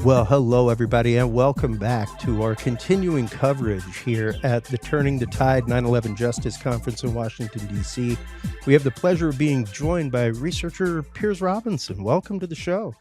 Well, hello, everybody, and welcome back to our continuing coverage here at the Turning the Tide 9/11 Justice Conference in Washington, D.C. We have the pleasure of being joined by researcher Piers Robinson. Welcome to the show.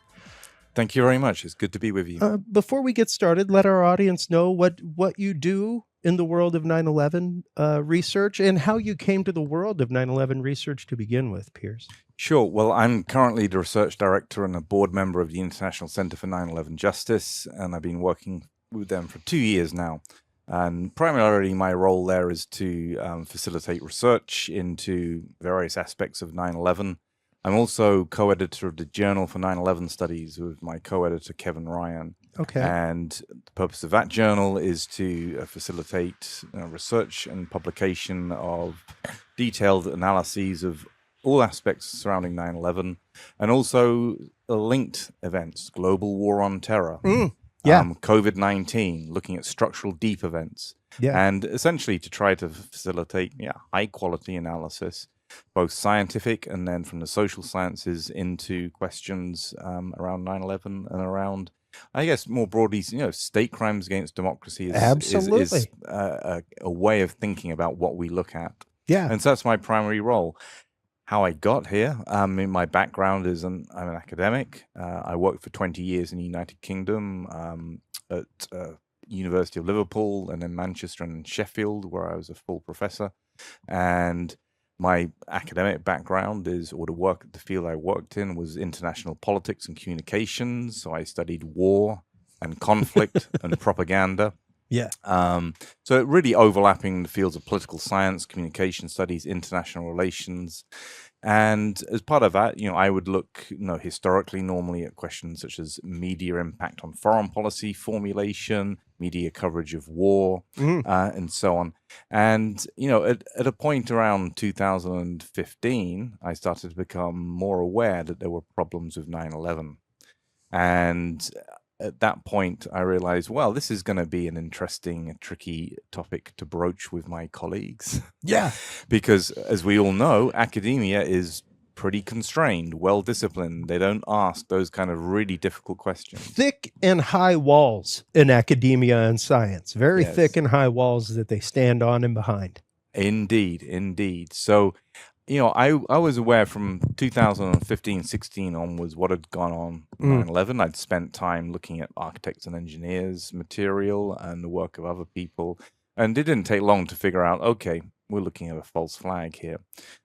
Thank you very much. It's good to be with you. Before we get started, let our audience know what you do in the world of 9/11 research and how you came to the world of 9/11 research to begin with, Piers. Sure. Well, I'm currently the research director and a board member of the International Center for 9/11 Justice, and I've been working with them for 2 years now. And primarily my role there is to facilitate research into various aspects of 9/11. I'm also co-editor of the Journal for 9/11 Studies with my co-editor, Kevin Ryan. Okay. And the purpose of that journal is to facilitate research and publication of detailed analyses of all aspects surrounding 9/11 and also linked events, global war on terror, COVID-19, looking at structural deep events, and essentially to try to facilitate high quality analysis, both scientific and then from the social sciences into questions around 9/11 and around, I guess, more broadly, state crimes against democracy is a way of thinking about what we look at. Yeah. And so that's my primary role. How I got here, in my background is I'm an academic. I worked for 20 years in the United Kingdom at University of Liverpool and in Manchester and Sheffield, where I was a full professor. And my academic background the field I worked in was international politics and communications. So I studied war and conflict and propaganda. Yeah. So it really overlapping the fields of political science, communication studies, international relations. And as part of that, I would look, historically normally at questions such as media impact on foreign policy formulation, media coverage of war, and so on. And, at a point around 2015, I started to become more aware that there were problems with 9/11. And at that point, I realized, well, this is going to be an interesting, tricky topic to broach with my colleagues. Yeah. Because, as we all know, academia is pretty constrained, well-disciplined. They don't ask those kind of really difficult questions. Thick and high walls in academia and science. Very thick and high walls that they stand on and behind. Indeed, indeed. So, I was aware from 2015-16 onwards what had gone on 9/11. I'd spent time looking at architects and engineers material and the work of other people. And it didn't take long to figure out, okay, we're looking at a false flag here.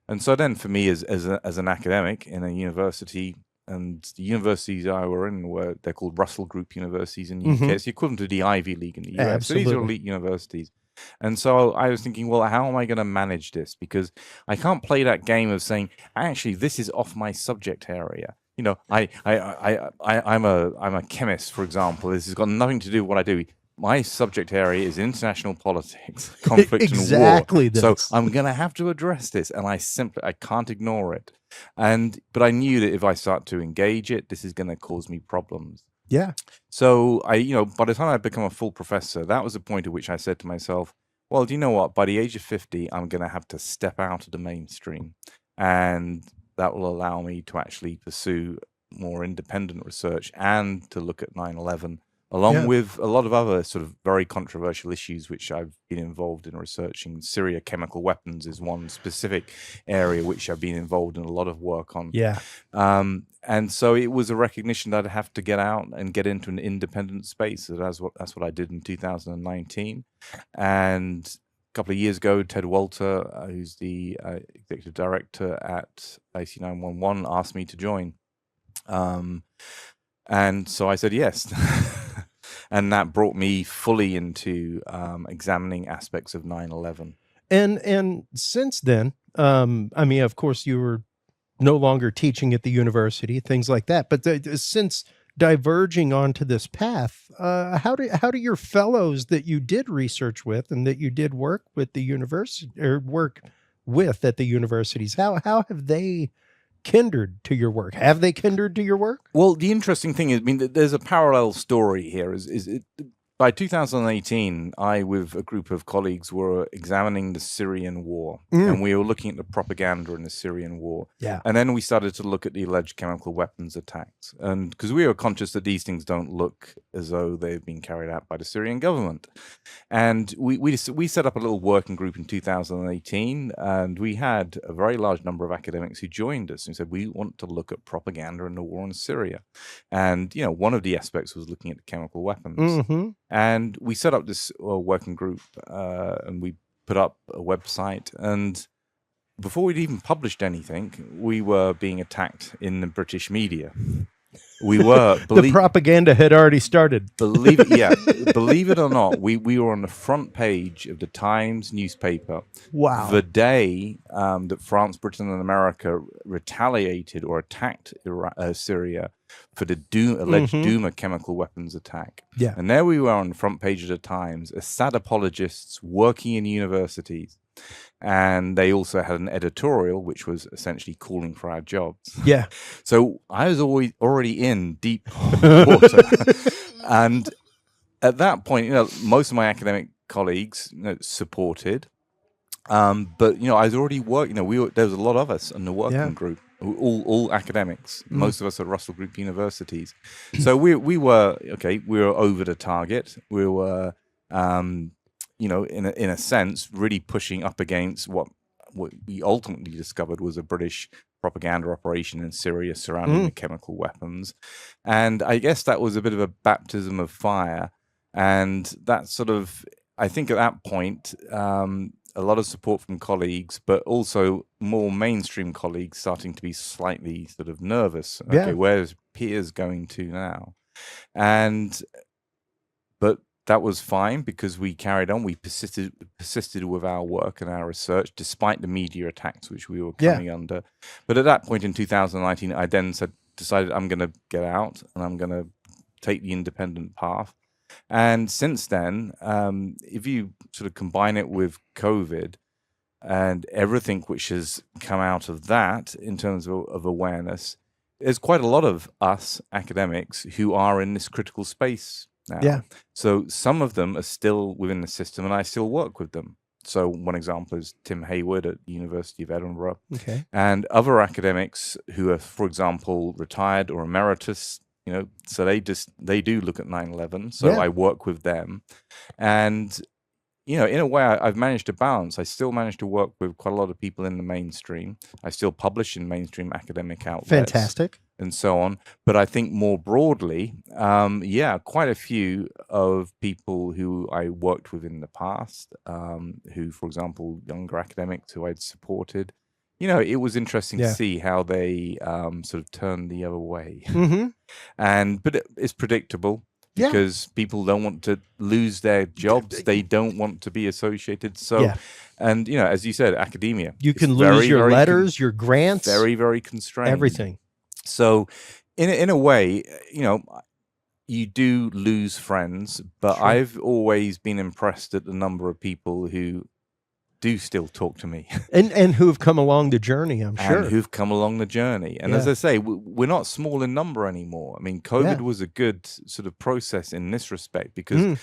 And so then for me as an academic in a university, and the universities I were in they're called Russell Group universities in the UK. It's the equivalent to the Ivy League in the US. Absolutely. So these are elite universities. And so I was thinking, well, how am I going to manage this? Because I can't play that game of saying, actually, this is off my subject area. I'm a chemist, for example. This has got nothing to do with what I do. My subject area is international politics, conflict and war. So I'm going to have to address this, and I can't ignore it. But I knew that if I start to engage it, this is going to cause me problems. Yeah. So by the time I become a full professor, that was the point at which I said to myself, well, do you know what? By the age of 50, I'm going to have to step out of the mainstream. And that will allow me to actually pursue more independent research and to look at 9/11, along with a lot of other sort of very controversial issues, which I've been involved in researching. Syria chemical weapons is one specific area which I've been involved in a lot of work on. Yeah. And so it was a recognition that I'd have to get out and get into an independent space. So that's what I did in 2019. And a couple of years ago, Ted Walter, who's the executive director at AC 911, asked me to join. And so I said yes. And that brought me fully into examining aspects of 9/11. And since then, of course, you were no longer teaching at the university, things like that. But since diverging onto this path, how do your fellows that you did research with and that you did work with the university or work with at the universities, how have they kindred to your work? Have they kindred to your work? Well, the interesting thing is, there's a parallel story here. By 2018, I, with a group of colleagues, were examining the Syrian war, and we were looking at the propaganda in the Syrian war. Yeah. And then we started to look at the alleged chemical weapons attacks, and because we were conscious that these things don't look as though they've been carried out by the Syrian government. And we set up a little working group in 2018, and we had a very large number of academics who joined us and said, we want to look at propaganda in the war in Syria. And, one of the aspects was looking at the chemical weapons. And we set up this working group, and we put up a website. And before we'd even published anything, we were being attacked in the British media. We were. The propaganda had already started. Believe it or not, we were on the front page of the Times newspaper. Wow. The day that France, Britain, and America retaliated or attacked Syria for the alleged Duma chemical weapons attack. Yeah. And there we were on the front page of the Times as sad apologists working in universities. And they also had an editorial which was essentially calling for our jobs. Yeah. So I was already in deep water. And at that point, most of my academic colleagues supported. But I was already working. There was a lot of us in the working group, all academics. Most of us at Russell Group universities. So we were over the target. We were in a sense, really pushing up against what we ultimately discovered was a British propaganda operation in Syria surrounding the chemical weapons. And I guess that was a bit of a baptism of fire. And that sort of, I think at that point, a lot of support from colleagues, but also more mainstream colleagues starting to be slightly sort of nervous. Okay, where's Piers going to now? But that was fine because we carried on. We persisted with our work and our research despite the media attacks which we were coming under. But at that point in 2019, I then decided I'm going to get out and I'm going to take the independent path. And since then, if you sort of combine it with COVID and everything which has come out of that in terms of awareness, there's quite a lot of us academics who are in this critical space now. Yeah. So some of them are still within the system and I still work with them. So one example is Tim Hayward at the University of Edinburgh. Okay. And other academics who are, for example, retired or emeritus, so they do look at 9/11. So I work with them. And, in a way, I've managed to balance. I still manage to work with quite a lot of people in the mainstream. I still publish in mainstream academic outlets. Fantastic. And so on. But I think more broadly, quite a few of people who I worked with in the past, who, for example, younger academics who I'd supported, it was interesting to see how they sort of turned the other way. But it's predictable because people don't want to lose their jobs. They don't want to be associated. So, and, as you said, academia. You can lose your letters, your grants. Very, very constrained. Everything. So in a way, you do lose friends, but I've always been impressed at the number of people who do still talk to me. And who have come along the journey, I'm sure. And who've come along the journey. And as I say, we're not small in number anymore. I mean, COVID was a good sort of process in this respect because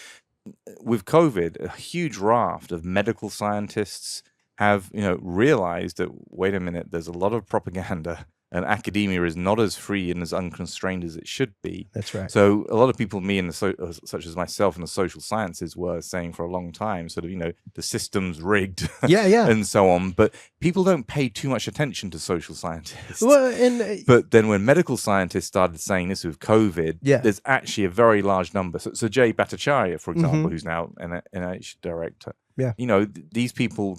with COVID, a huge raft of medical scientists have, realized that, wait a minute, there's a lot of propaganda. And academia is not as free and as unconstrained as it should be. That's right. So a lot of people, me and such as myself in the social sciences, were saying for a long time, sort of, the system's rigged, and so on. But people don't pay too much attention to social scientists. Well, but then when medical scientists started saying this with COVID, there's actually a very large number. So Jay Bhattacharya, for example, who's now an NIH director, these people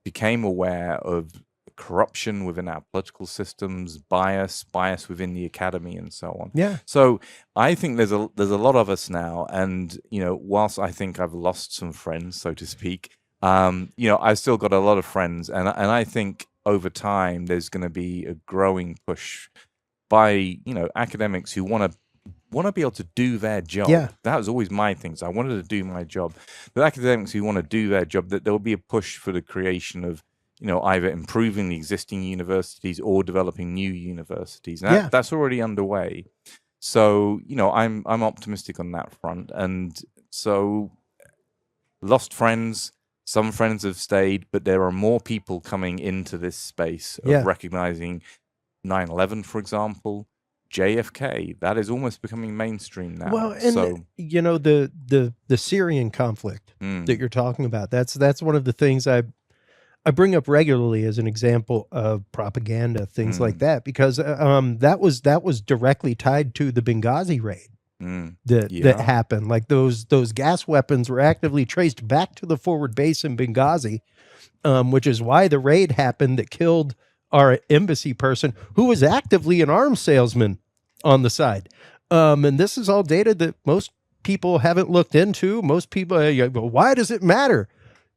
became aware of corruption within our political systems, bias within the academy, and so on. So I think there's a lot of us now, and whilst I think I've lost some friends, so to speak, I've still got a lot of friends, and I think over time there's going to be a growing push by academics who want to be able to do their job. That was always my thing. So I wanted to do my job. But academics who want to do their job, that there will be a push for the creation of either improving the existing universities or developing new universities. And that's already underway. So, I'm optimistic on that front. And So lost friends, some friends have stayed, but there are more people coming into this space of recognizing 9/11, for example, JFK. That is almost becoming mainstream now. Well, and you know, the Syrian conflict that you're talking about, that's one of the things I bring up regularly as an example of propaganda, things like that, because that was directly tied to the Benghazi raid that happened. Like those gas weapons were actively traced back to the forward base in Benghazi, which is why the raid happened that killed our embassy person, who was actively an arms salesman on the side. And this is all data that most people haven't looked into. Most people, why does it matter?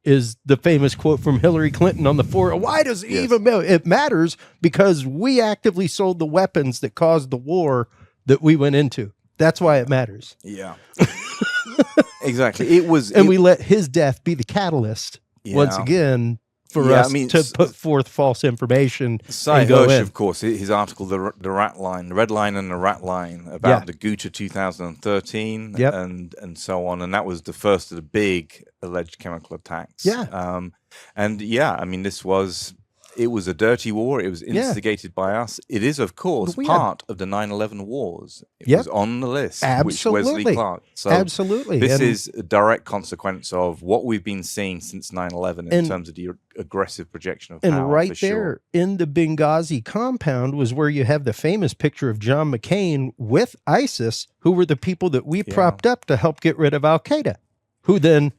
Is the famous quote from Hillary Clinton on the floor. Why does it even matter? It matters because we actively sold the weapons that caused the war that we went into. That's why it matters. Yeah. Exactly. And we let his death be the catalyst once again for us to put forth false information. Cy Hirsch, of course, his article, the Rat Line, the Red Line and the Rat Line, about the Ghouta 2013 and so on. And that was the first of the big alleged chemical attacks. And I mean, it was a dirty war. It was instigated by us. It is, of course, part of the 9/11 wars. It was on the list. Absolutely. With Wesley Clark. So absolutely. This is a direct consequence of what we've been seeing since 9/11 in terms of the aggressive projection of power. And right there in the Benghazi compound was where you have the famous picture of John McCain with ISIS, who were the people that we propped up to help get rid of Al Qaeda, who then,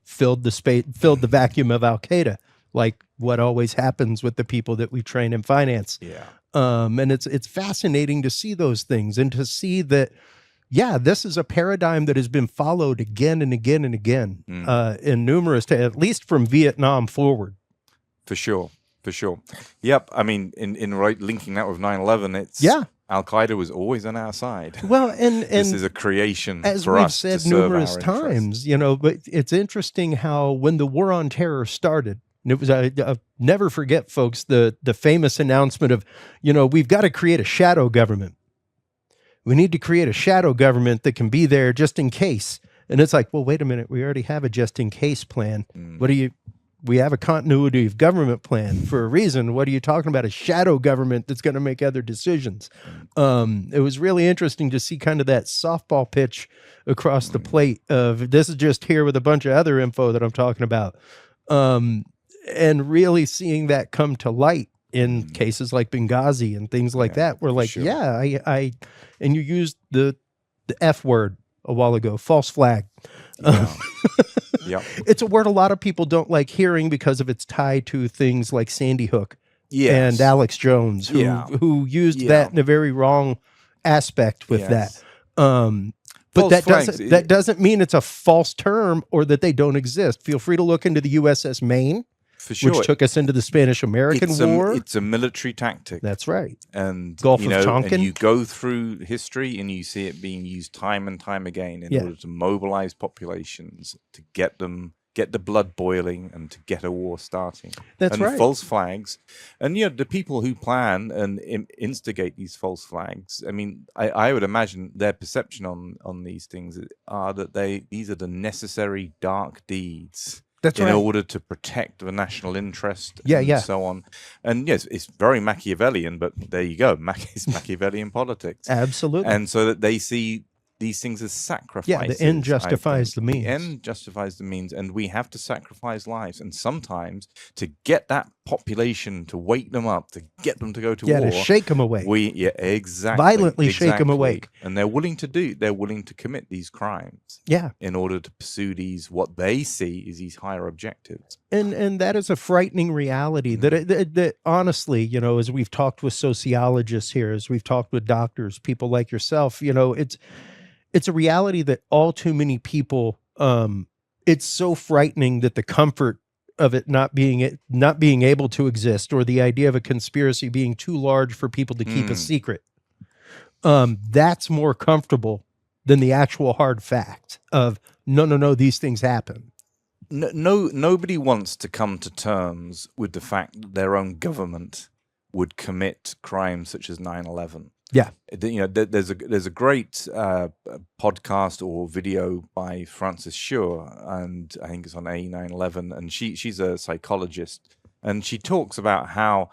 filled the vacuum of Al Qaeda. Like what always happens with the people that we train and finance. And it's fascinating to see those things and to see that, this is a paradigm that has been followed again and again and again in numerous, at least from Vietnam forward. For sure. Yep. I mean, in linking that with 9/11, it's Al Qaeda was always on our side. Well, and this is a creation as for we've us said to serve numerous our times, but it's interesting how when the war on terror started, and it was, I'll never forget, folks, the famous announcement of, we've got to create a shadow government. We need to create a shadow government that can be there just in case. And it's like, well, wait a minute. We already have a just in case plan. We have a continuity of government plan for a reason. What are you talking about? A shadow government that's going to make other decisions. It was really interesting to see kind of that softball pitch across the plate of this is just here with a bunch of other info that I'm talking about. And really seeing that come to light in cases like Benghazi and things like that. We're like, I and you used the F word a while ago, false flag. It's a word a lot of people don't like hearing because of its tie to things like Sandy Hook and Alex Jones, who used that in a very wrong aspect with that. But that doesn't mean it's a false term or that they don't exist. Feel free to look into the USS Maine, for sure, which took us into the Spanish-American War. It's a military tactic. That's right. And Gulf of Tonkin. And you go through history and you see it being used time and time again in order to mobilize populations, to get the blood boiling and to get a war starting. That's right. False flags. And the people who plan and instigate these false flags, I mean, I would imagine their perception on these things are that these are the necessary dark deeds. In order to protect the national interest and so on. And yes, it's very Machiavellian, but there you go. It's Machiavellian politics. Absolutely. And so that they see these things as sacrifices. The end justifies the means. The end justifies the means, and we have to sacrifice lives. And sometimes to get that population, to wake them up, to get them to go to war. To shake them awake. Exactly. Violently shake them awake. And they're willing to commit these crimes. In order to pursue what they see is these higher objectives. And that is a frightening reality that honestly, as we've talked with sociologists here, as we've talked with doctors, people like yourself, it's a reality that all too many people, it's so frightening that the comfort of it not being able to exist, or the idea of a conspiracy being too large for people to keep a secret, that's more comfortable than the actual hard fact of no, these things happen. Nobody wants to come to terms with the fact that their own government would commit crimes such as 9/11. Yeah. There's a great podcast or video by Frances Shure, and I think it's on A911, and she's a psychologist, and she talks about how,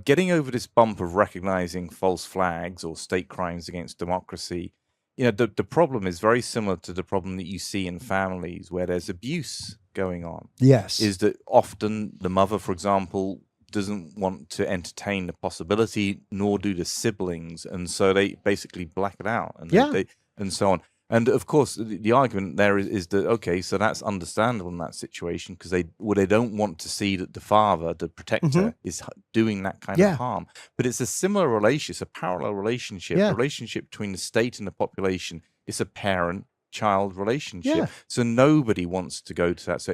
getting over this bump of recognizing false flags or state crimes against democracy, the problem is very similar to the problem that you see in families where there's abuse going on. Yes. Is that often the mother, for example, doesn't want to entertain the possibility, nor do the siblings, and so they basically black it out, and they and so on. And of course, the argument there is that, okay, so that's understandable in that situation, because they don't want to see that the father, the protector, is doing that kind of harm. But it's a similar relationship, it's a parallel relationship, a relationship between the state and the population. It's a parent-child relationship. Yeah. So nobody wants to go to that. So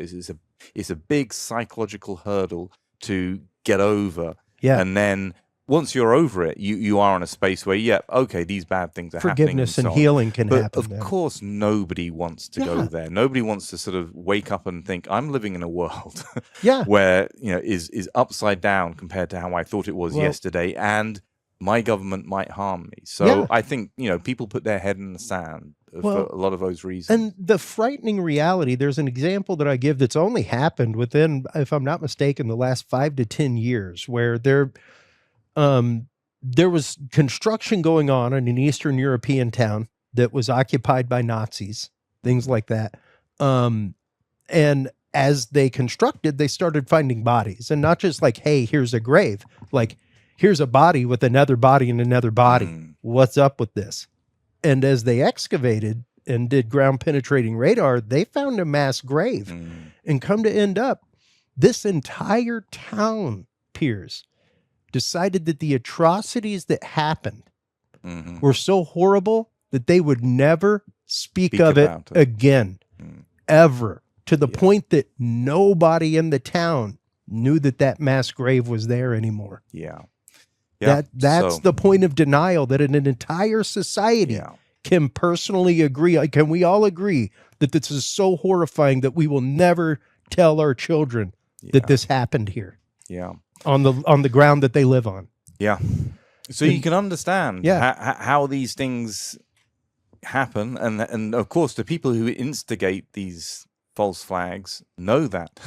it's a big psychological hurdle to get over. Yeah. And then once you're over it, you are in a space where, okay, these bad things are forgiveness happening. And healing can happen. But of course, nobody wants to go there. Nobody wants to sort of wake up and think, I'm living in a world where, is upside down compared to how I thought it was yesterday, and my government might harm me. So I think, people put their head in the sand for a lot of those reasons. And the frightening reality, there's an example that I give that's only happened within, if I'm not mistaken, the last 5 to 10 years, where there was construction going on in an Eastern European town that was occupied by Nazis, things like that. And as they constructed, they started finding bodies, and not just like, hey, here's a grave, like, here's a body with another body and another body. What's up with this? And as they excavated and did ground penetrating radar, they found a mass grave. And come to end up, this entire town, Piers, decided that the atrocities that happened were so horrible that they would never speak of it again, ever, to the point that nobody in the town knew that mass grave was there anymore. That's the point of denial, that an entire society can personally agree. Can we all agree that this is so horrifying that we will never tell our children that this happened here? On the ground that they live on. So you can understand how these things happen, and of course the people who instigate these false flags know that.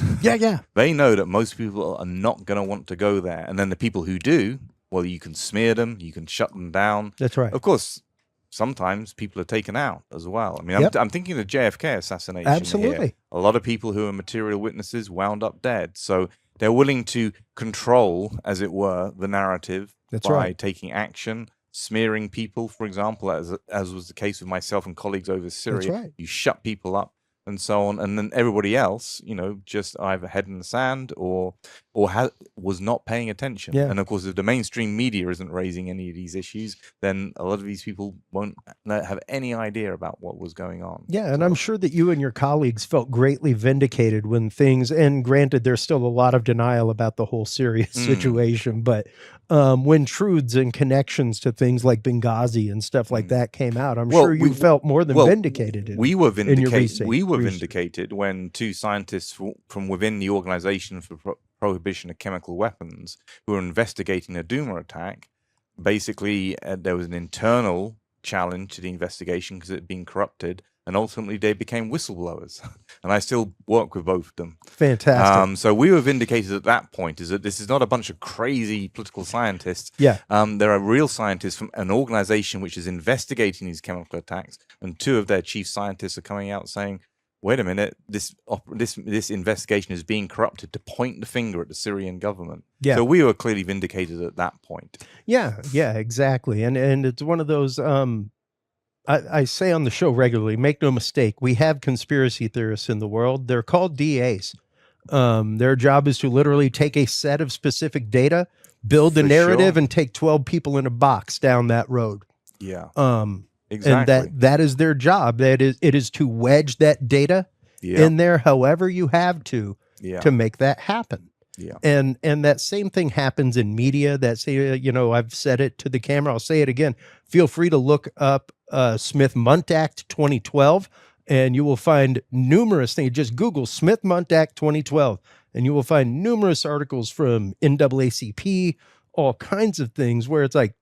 They know that most people are not going to want to go there, and then the people who do, well, you can smear them, you can shut them down. That's right. Of course, sometimes people are taken out as well. I mean, I'm thinking of the JFK assassination. Absolutely. Here. A lot of people who are material witnesses wound up dead. So they're willing to control, as it were, the narrative by taking action, smearing people, for example, as was the case with myself and colleagues over Syria. You shut people up and so on, and then everybody else, just either head in the sand or was not paying attention. And of course, if the mainstream media isn't raising any of these issues, then a lot of these people won't have any idea about what was going on. And I'm sure that you and your colleagues felt greatly vindicated when things, and granted, there's still a lot of denial about the whole Syria situation, but when truths and connections to things like Benghazi and stuff like that came out, I'm sure you felt more than vindicated. We were vindicated. We were vindicated when 2 scientists from within the Organization for Prohibition of Chemical Weapons, who were investigating a Duma attack, basically there was an internal challenge to the investigation because it had been corrupted, and ultimately they became whistleblowers. And I still work with both of them. Fantastic. So we were vindicated at that point, is that this is not a bunch of crazy political scientists. There are real scientists from an organization which is investigating these chemical attacks, and 2 of their chief scientists are coming out saying, wait a minute, this investigation is being corrupted, to point the finger at the Syrian government. So we were clearly vindicated at that point. Exactly. And it's one of those, I say on the show regularly, make no mistake, we have conspiracy theorists in the world. They're called DAs. Their job is to literally take a set of specific data, build a narrative, and take 12 people in a box down that road. Exactly. And that is their job. It is to wedge that data in there however you have to make that happen. And that same thing happens in media. I've said it to the camera, I'll say it again. Feel free to look up Smith-Mundt Act 2012, and you will find numerous things. Just Google Smith-Mundt Act 2012, and you will find numerous articles from NAACP, all kinds of things where it's like,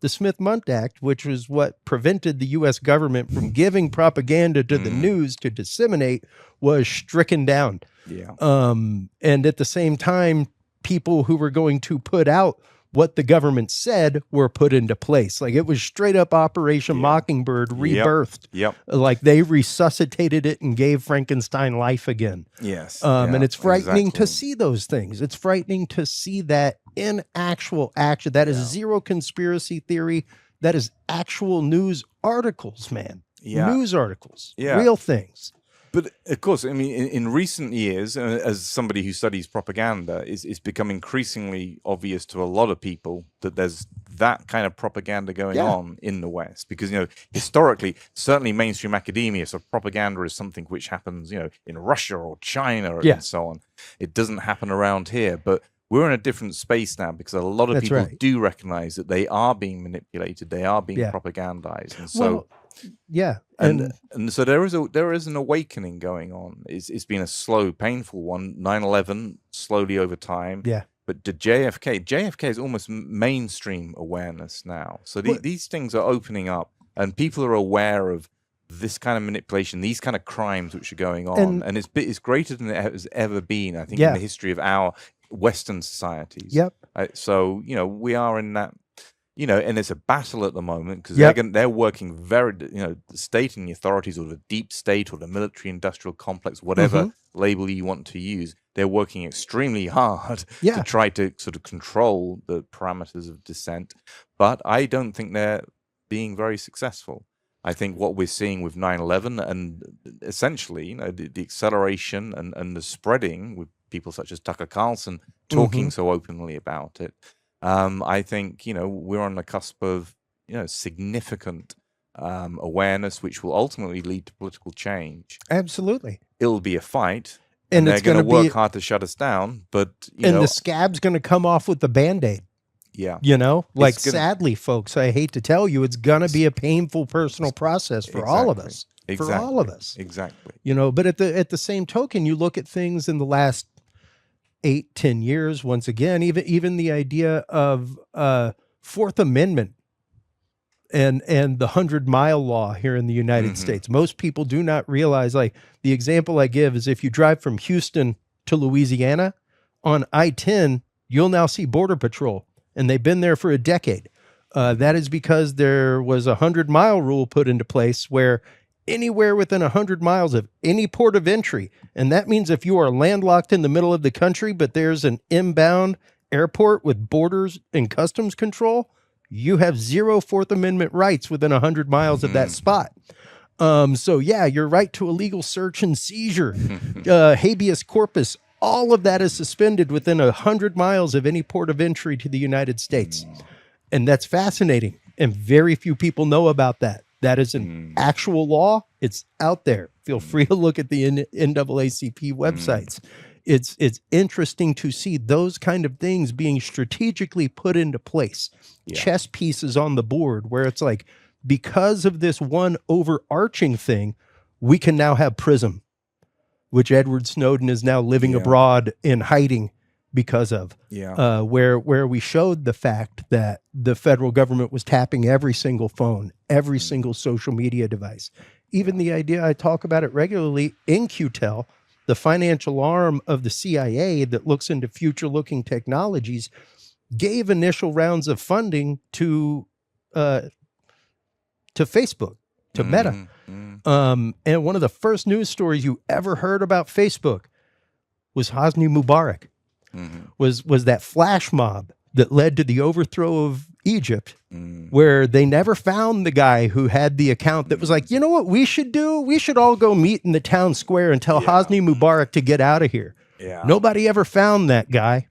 the Smith-Mundt Act, which was what prevented the U.S. government from giving propaganda to the news to disseminate, was stricken down. Yeah. And at the same time, people who were going to put out what the government said were put into place. Like, it was straight up Operation Mockingbird rebirthed. Yep. Like, they resuscitated it and gave Frankenstein life again. Yes. And it's frightening to see those things. It's frightening to see that in actual action. That is zero conspiracy theory. That is actual news articles, man. News articles, real things. But of course, I mean, in recent years, as somebody who studies propaganda, it's become increasingly obvious to a lot of people that there's that kind of propaganda going on in the West. Because, you know, historically, certainly mainstream academia, so propaganda is something which happens, you know, in Russia or China and so on. It doesn't happen around here. But we're in a different space now because a lot of people do recognize that they are being manipulated. They are being propagandized. And so... And so there is an awakening going on. It's been a slow, painful one. 9/11 slowly over time. Yeah. But the JFK is almost mainstream awareness now. So these things are opening up, and people are aware of this kind of manipulation, these kind of crimes which are going on, and it's greater than it has ever been, I think, in the history of our Western societies. Yep. So, you know, we are in that. You know, and it's a battle at the moment because they're working very, you know, the state and the authorities, or the deep state, or the military-industrial complex, whatever label you want to use, they're working extremely hard to try to sort of control the parameters of dissent. But I don't think they're being very successful. I think what we're seeing with 9/11 and essentially, you know, the acceleration and the spreading with people such as Tucker Carlson talking so openly about it. I think, you know, we're on the cusp of, you know, significant awareness, which will ultimately lead to political change. Absolutely. It'll be a fight, and they're going to work hard to shut us down. But you know, the scab's going to come off with the Band-Aid. Yeah. You know, like, sadly, folks, I hate to tell you, it's going to be a painful personal process for all of us. For all of us. Exactly. You know, but at the same token, you look at things in the last 8-10 years, once again, even the idea of Fourth Amendment and the 100-mile law here in the United States. Most people do not realize, like, the example I give is if you drive from Houston to Louisiana on I-10, you'll now see Border Patrol, and they've been there for a decade. That is because there was a 100-mile rule put into place where anywhere within 100 miles of any port of entry, and that means if you are landlocked in the middle of the country, but there's an inbound airport with borders and customs control, you have zero Fourth Amendment rights within 100 miles of that spot. So yeah, your right to illegal search and seizure, habeas corpus, all of that is suspended within 100 miles of any port of entry to the United States. And that's fascinating. And very few people know about that. That is an actual law. It's out there. Feel free to look at the NAACP websites. It's interesting to see those kind of things being strategically put into place. Chess pieces on the board where it's like, because of this one overarching thing, we can now have PRISM, which Edward Snowden is now living abroad in hiding because of, where we showed the fact that the federal government was tapping every single phone, every single social media device. Even the idea, I talk about it regularly, In-Q-Tel, the financial arm of the CIA that looks into future-looking technologies, gave initial rounds of funding to Facebook, to Meta. And one of the first news stories you ever heard about Facebook was Hosni Mubarak. Was that flash mob that led to the overthrow of Egypt, where they never found the guy who had the account that was like, you know what we should do? We should all go meet in the town square and tell Hosni Mubarak to get out of here. Nobody ever found that guy.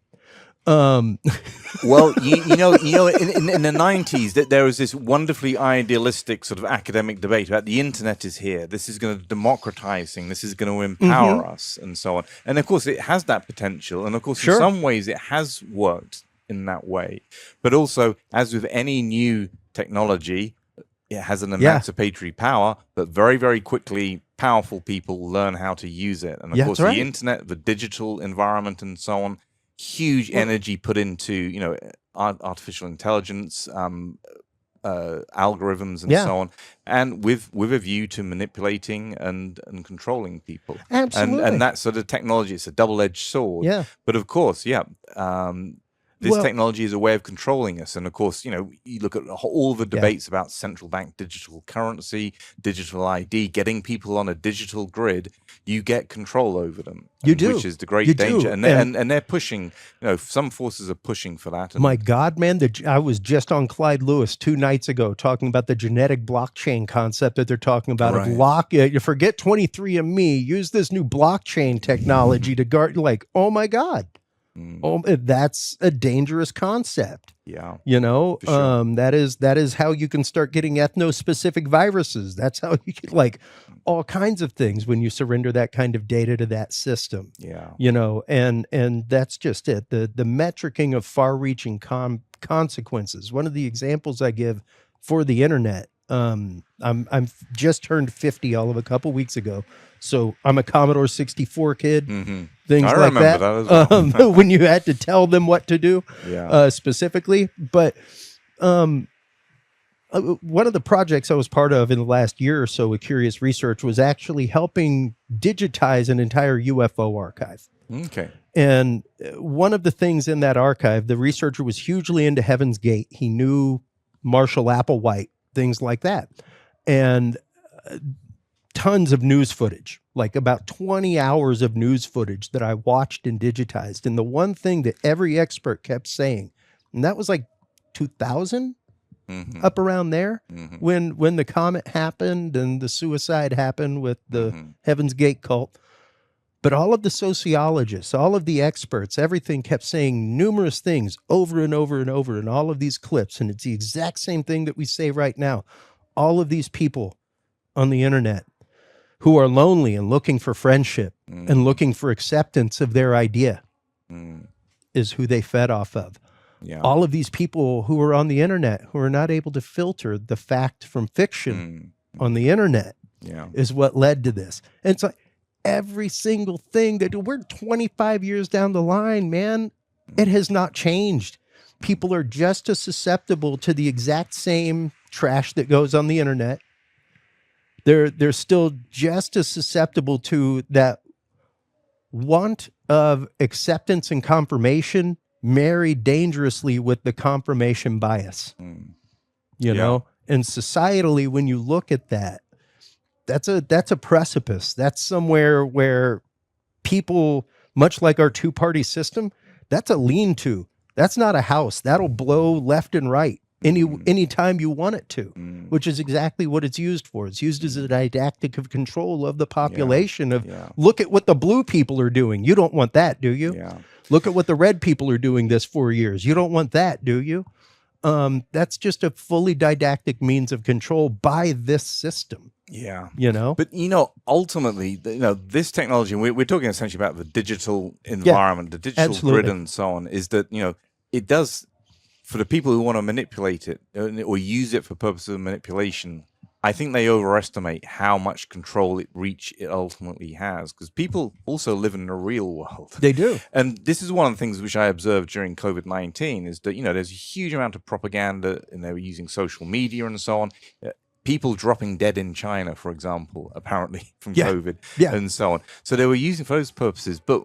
Well, you know, in the 90s, that there was this wonderfully idealistic sort of academic debate about the internet is here. This is going to democratize things. This is going to empower us, and so on. And of course, it has that potential. And of course, in some ways, it has worked in that way. But also, as with any new technology, it has an emancipatory power. But very, very quickly, powerful people learn how to use it. And of course, the internet, the digital environment, and so on. Huge energy put into, you know, artificial intelligence, algorithms and Yeah, so on, and with a view to manipulating and controlling people. absolutely. And that sort of technology, it's a double-edged sword. Yeah. But of course, this Well, technology is a way of controlling us. And of course, you look at all the yeah. debates about central bank digital currency, digital ID, getting people on a digital grid, you get control over them. You do. Which is the You great danger. do. And they're pushing, some forces are pushing for that. And My God, man, I was just on Clyde Lewis 2 nights ago talking about the genetic blockchain concept that they're talking about Right. you forget 23andMe, use this new blockchain technology to guard, like, oh my God. Oh, that's a dangerous concept. Yeah, You know, for sure. that is how you can start getting ethno-specific viruses. That's how you get like all kinds of things when you surrender that kind of data to that system. Yeah. You know, and that's just it. The metricing of far-reaching consequences. One of the examples I give for the internet. I'm just turned 50 all of a couple weeks ago, so I'm a Commodore 64 kid. Things I like remember that, that as well. when you had to tell them what to do, Yeah. specifically. But one of the projects I was part of in the last year or so with Curious Research was actually helping digitize an entire UFO archive. Okay. And one of the things in that archive, the researcher was hugely into Heaven's Gate. He knew Marshall Applewhite, things like that. And tons of news footage, like about 20 hours of news footage that I watched and digitized. And the one thing that every expert kept saying, and that was like 2000, up around there, when the comet happened and the suicide happened with the Heaven's Gate cult. But all of the sociologists, all of the experts, everything kept saying numerous things over and over and over in all of these clips. And it's the exact same thing that we say right now. All of these people on the internet who are lonely and looking for friendship and looking for acceptance of their idea is who they fed off of. Yeah. All of these people who are on the internet who are not able to filter the fact from fiction on the internet is what led to this. And it's like every single thing that we're 25 years down the line, man, it has not changed. People are just as susceptible to the exact same trash that goes on the internet. They're still just as susceptible to that want of acceptance and confirmation married dangerously with the confirmation bias. You know? And societally, when you look at that, that's a precipice. That's somewhere where people, much like our two-party system, that's a lean-to. That's not a house. That'll blow left and right any time you want it to, which is exactly what it's used for. It's used as a didactic of control of the population look at what the blue people are doing. You don't want that, do you? Yeah. Look at what the red people are doing this 4 years. You don't want that, do you? That's just a fully didactic means of control by this system. Yeah. You know? But, ultimately, this technology, we're talking essentially about the digital environment, the digital grid and so on, is that, it does, for the people who want to manipulate it or use it for purposes of manipulation, I think they overestimate how much control it ultimately has, because people also live in the real world. They do. And this is one of the things which I observed during COVID-19 is that, there's a huge amount of propaganda, and they were using social media and so on. People dropping dead in China, for example, apparently from COVID and so on. So they were using for those purposes. But,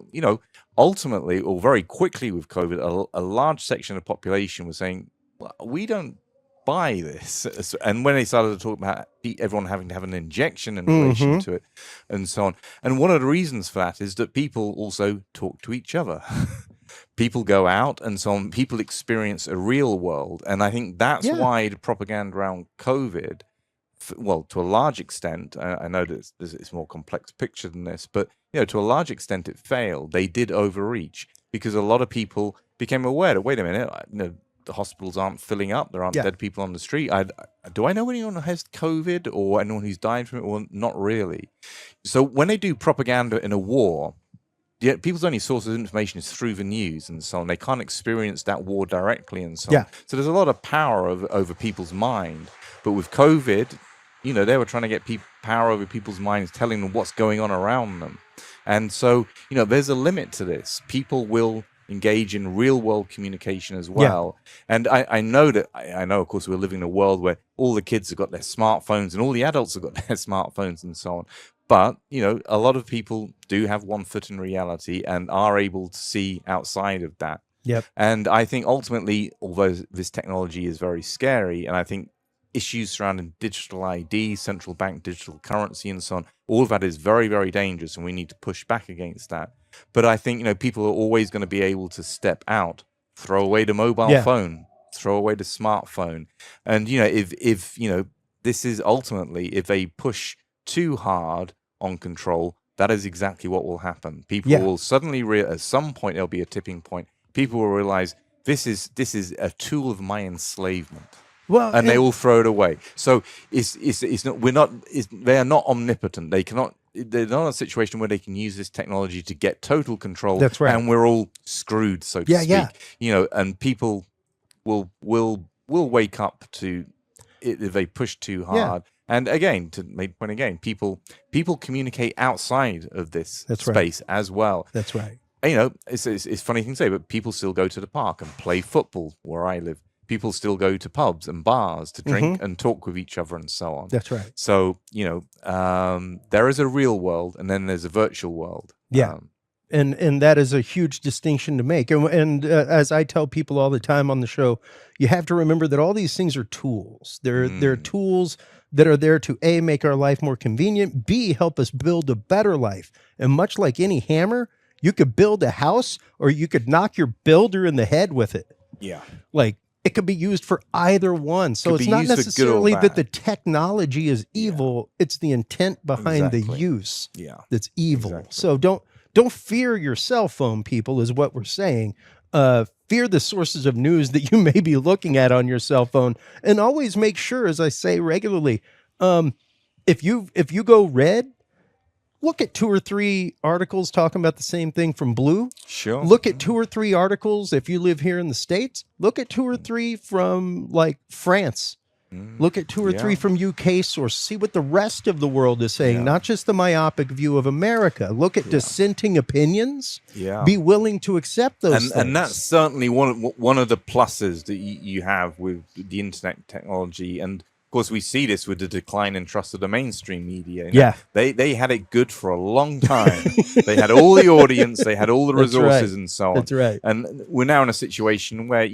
ultimately, or very quickly with COVID, a large section of the population was saying, well, we don't buy this. And when they started to talk about everyone having to have an injection in relation to it and so on. And one of the reasons for that is that people also talk to each other. People go out and so on. People experience a real world. And I think that's why the propaganda around COVID, well, to a large extent, I know that it's a more complex picture than this, but to a large extent it failed. They did overreach because a lot of people became aware that, wait a minute, the hospitals aren't filling up. There aren't dead people on the street. Do I know anyone who has COVID or anyone who's died from it? Well, not really. So when they do propaganda in a war, people's only source of information is through the news and so on. They can't experience that war directly and so on. So there's a lot of power over people's mind. But with COVID, they were trying to get power over people's minds, telling them what's going on around them. And so, there's a limit to this. People will, engage in real world communication as well. And I know that I know, of course, we're living in a world where all the kids have got their smartphones and all the adults have got their smartphones and so on. But, a lot of people do have one foot in reality and are able to see outside of that. Yep. And I think ultimately, although this technology is very scary, and I think issues surrounding digital ID, central bank digital currency, and so on, all of that is very, very dangerous, and we need to push back against that. But I think, people are always going to be able to step out, throw away the mobile phone, throw away the smartphone. And, if this is ultimately, if they push too hard on control, that is exactly what will happen. People will suddenly, at some point, there'll be a tipping point. People will realize this is a tool of my enslavement. Well, and they will throw it away. So it's not they are not omnipotent. They're not in a situation where they can use this technology to get total control. That's right. And we're all screwed, so to speak. And people will wake up to it if they push too hard. And again, to make the point again, people communicate outside of this space as well. That's right. It's a funny thing to say, but people still go to the park and play football where I live. People still go to pubs and bars to drink and talk with each other and so on. That's right. So, there is a real world and then there's a virtual world. Yeah. And that is a huge distinction to make. And as I tell people all the time on the show, you have to remember that all these things are tools. They're tools that are there to A, make our life more convenient, B, help us build a better life. And much like any hammer, you could build a house or you could knock your builder in the head with it. Yeah. Like, it could be used for either one. So it's not necessarily that the technology is evil. It's the intent behind the use that's evil. Exactly. So don't fear your cell phone, people, is what we're saying. Fear the sources of news that you may be looking at on your cell phone. And always make sure, as I say regularly, if you go red, look at 2 or 3 articles talking about the same thing from blue. Sure. Look at 2 or 3 articles, if you live here in the States, look at 2 or 3 from like France. Look at 2 or 3 from UK source. See what the rest of the world is saying, not just the myopic view of America. Look at dissenting opinions. Be willing to accept those things. And that's certainly one of the pluses that you have with the internet technology. And of course, we see this with the decline in trust of the mainstream media. They had it good for a long time. They had all the audience, they had all the resources and so on. That's right. And we're now in a situation where,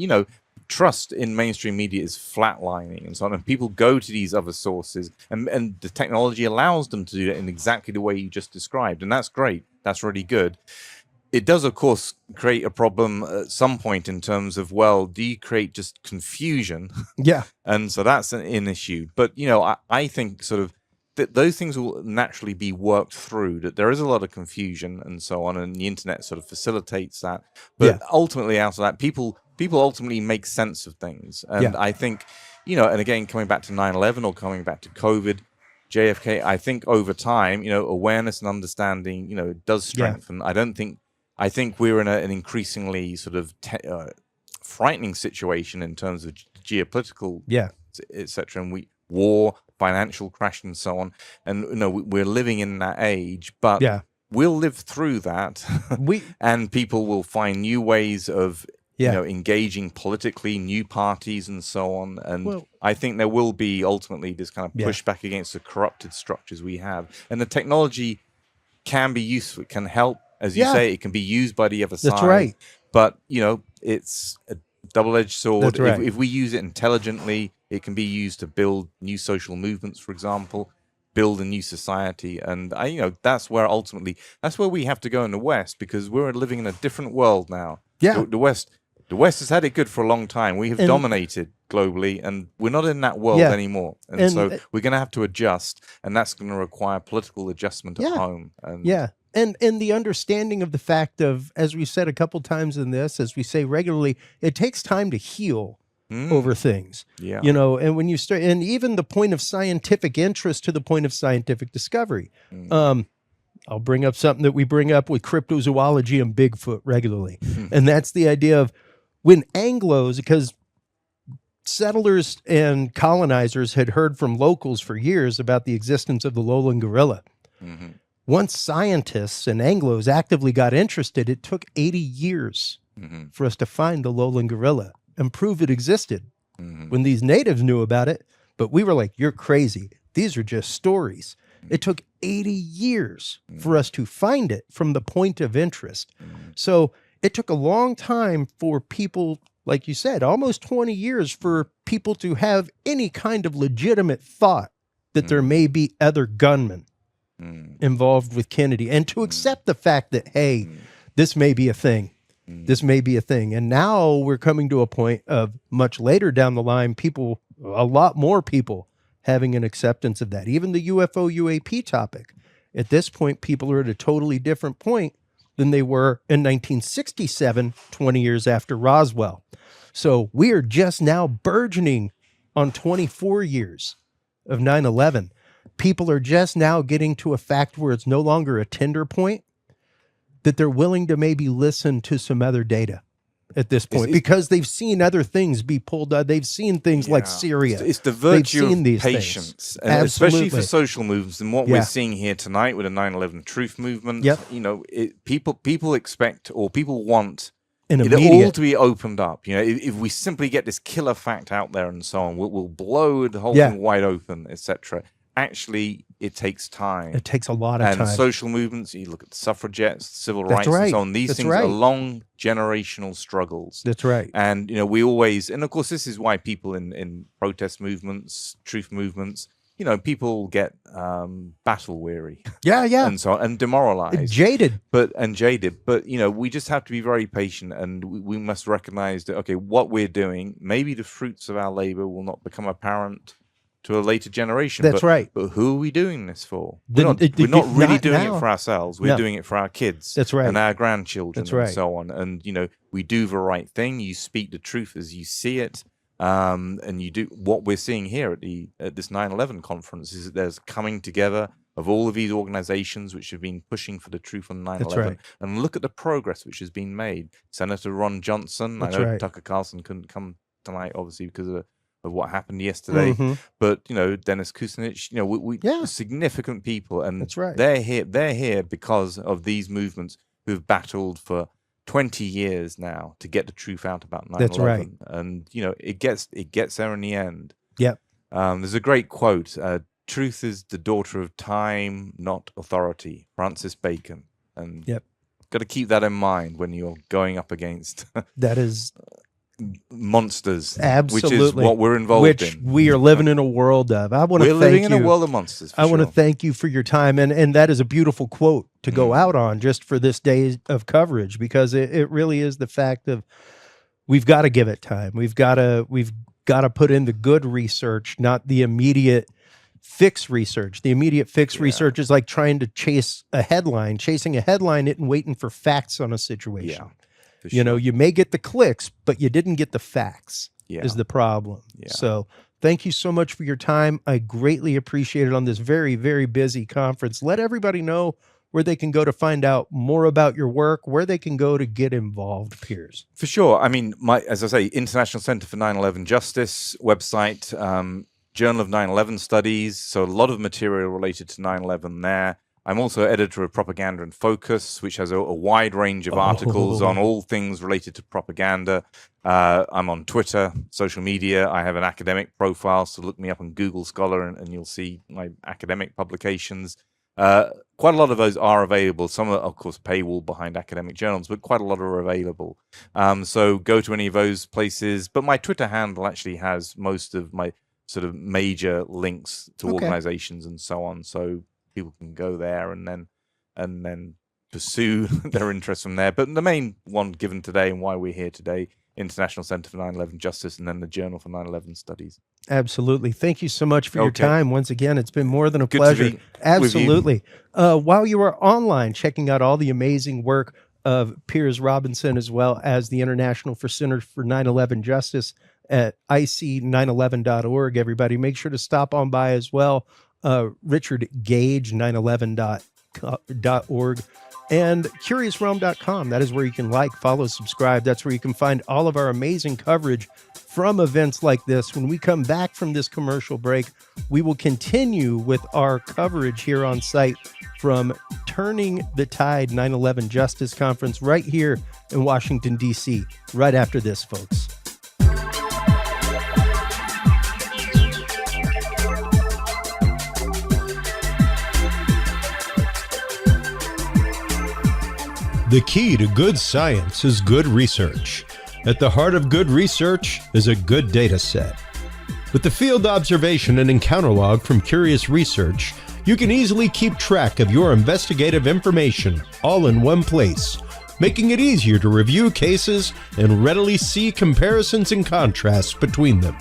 trust in mainstream media is flatlining and so on. And people go to these other sources and the technology allows them to do that in exactly the way you just described. And that's great. That's really good. It does, of course, create a problem at some point in terms of, well, do you create just confusion? Yeah. And so that's an issue. But, I think sort of that those things will naturally be worked through, that there is a lot of confusion and so on, and the internet sort of facilitates that. But ultimately, out of that, people ultimately make sense of things. And I think, and again, coming back to 9/11 or coming back to COVID, JFK, I think over time, awareness and understanding, does strengthen. I think we're in an increasingly sort of frightening situation in terms of geopolitical, etc. And war, financial crash, and so on. And we're living in that age, but we'll live through that. And people will find new ways of engaging politically, new parties, and so on. And I think there will be ultimately this kind of pushback against the corrupted structures we have. And the technology can be useful, it can help. As you say, it can be used by the other side. That's right. But, it's a double-edged sword. That's right. If we use it intelligently, it can be used to build new social movements, for example, build a new society. And, that's where we have to go in the West, because we're living in a different world now. Yeah. The West has had it good for a long time. We have dominated globally, and we're not in that world anymore. And so we're going to have to adjust, and that's going to require political adjustment at home. And the understanding of the fact of, as we said a couple times in this, as we say regularly, it takes time to heal over things. Yeah. And when you start, and even the point of scientific interest to the point of scientific discovery. I'll bring up something that we bring up with cryptozoology and Bigfoot regularly. And that's the idea of when Anglos, because settlers and colonizers had heard from locals for years about the existence of the lowland gorilla. Once scientists and Anglos actively got interested, it took 80 years for us to find the lowland gorilla and prove it existed Mm-hmm. when these natives knew about it. But we were like, you're crazy. These are just stories. It took 80 years for us to find it from the point of interest. So it took a long time for people, like you said, almost 20 years for people to have any kind of legitimate thought that there may be other gunmen involved with Kennedy, and to accept the fact that, hey, this may be a thing. This may be a thing. And now we're coming to a point of much later down the line, people, a lot more people having an acceptance of that. Even the UFO UAP topic. At this point, people are at a totally different point than they were in 1967, 20 years after Roswell. So we are just now burgeoning on 24 years of 9/11. People are just now getting to a fact where it's no longer a tender point, that they're willing to maybe listen to some other data at this point, because they've seen other things be pulled out. They've seen things like Syria. It's the virtue They've seen of these patience, things. and especially for Absolutely. social movements. And what we're seeing here tonight with the 9/11 Truth Movement, you know, people expect, or people want An it all immediate, to be opened up. You know, if we simply get this killer fact out there and so on, we'll blow the whole thing wide open, etc. Actually, it takes time. it takes a lot of time. And social movements, you look at the suffragettes, civil That's rights, and right. so on. These That's things right. are long generational struggles. That's right. And, you know, we always, and of course, this is why people in protest movements, truth movements, you know, people get battle weary. Yeah, yeah. And so on, and demoralized. Jaded. And jaded. But, you know, we just have to be very patient, and we must recognize that, okay, what we're doing, maybe the fruits of our labor will not become apparent to a later generation. That's right. But who are we doing this for? The- We're not really not doing now. it for ourselves. We're No. doing it for our kids. That's right. And our grandchildren. That's right. And so on. And, you know, we do the right thing. You speak the truth as you see it. And you do what we're seeing here at this 9/11 conference is that there's coming together of all of these organizations which have been pushing for the truth on 9/11. That's right. And look at the progress which has been made. Senator Ron Johnson, That's I know right. Tucker Carlson couldn't come tonight, obviously, because of what happened yesterday. Mhm. But, you know, Dennis Kucinich, you know, we significant people, and That's right. they're here because of these movements who've battled for 20 years now to get the truth out about 9/11. That's right. And, you know, it gets there in the end. Yep. There's a great quote, truth is the daughter of time, not authority. Francis Bacon. And got to keep that in mind when you're going up against That is monsters, absolutely which is what we're involved in. We are living in a world of. I want to We're thank living you. in a world of monsters. I want to thank you for your time, and that is a beautiful quote to go out on just for this day of coverage, because it really is the fact of we've got to give it time. We've got to put in the good research, not the immediate fix research. The immediate fix research is like trying to chasing a headline and waiting for facts on a situation. Yeah. You know, you may get the clicks, but you didn't get the facts is the problem. Yeah. So thank you so much for your time. I greatly appreciate it on this very, very busy conference. Let everybody know where they can go to find out more about your work, where they can go to get involved, Piers. For sure. I mean, as I say, International Center for 9/11 Justice website, Journal of 9/11 Studies. So a lot of material related to 9/11 there. I'm also editor of Propaganda and Focus, which has a wide range of articles on all things related to propaganda. I'm on Twitter, social media. I have an academic profile, so look me up on Google Scholar and you'll see my academic publications. Quite a lot of those are available. Some are, of course, paywall behind academic journals, but quite a lot are available. So go to any of those places. But my Twitter handle actually has most of my sort of major links to organizations and so on. So people can go there and then pursue their interest from there. But the main one given today and why we're here today, International Center for 9/11 Justice, and then the Journal for 9/11 Studies. Absolutely. Thank you so much for your Okay. time. Once again, it's been more than a Good to pleasure. be with you. Absolutely. While you are online checking out all the amazing work of Piers Robinson, as well as the International Center for 9/11 Justice at ic911.org, everybody, make sure to stop on by as well. Richard Gage, 911.org, and curiousrealm.com. That is where you can like, follow, subscribe. That's where you can find all of our amazing coverage from events like this. When we come back from this commercial break, we will continue with our coverage here on site from Turning the Tide 9/11 Justice Conference right here in Washington, D.C., right after this, folks. The key to good science is good research. At the heart of good research is a good data set. With the field observation and encounter log from Curious Research, you can easily keep track of your investigative information all in one place, making it easier to review cases and readily see comparisons and contrasts between them.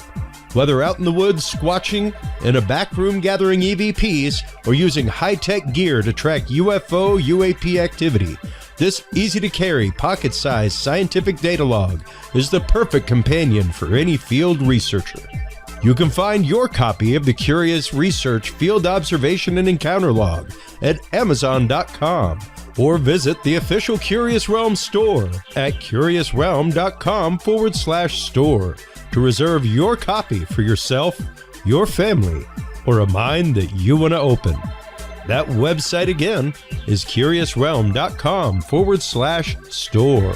Whether out in the woods squatching, in a back room gathering EVPs, or using high-tech gear to track UFO, UAP activity, this easy-to-carry, pocket-sized scientific data log is the perfect companion for any field researcher. You can find your copy of the Curious Research Field Observation and Encounter Log at Amazon.com or visit the official Curious Realm store at curiousrealm.com/store to reserve your copy for yourself, your family, or a mind that you want to open. That website again is curiousrealm.com/store.